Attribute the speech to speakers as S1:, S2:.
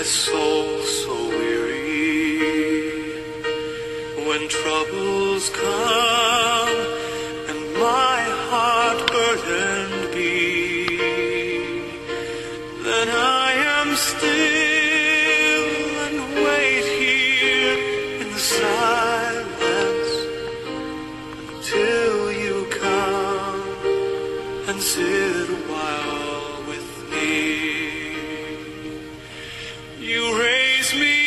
S1: soul so weary, when troubles come and my heart burdened be, then I am still and wait here in the silence until you come and sit a while with me. You raise me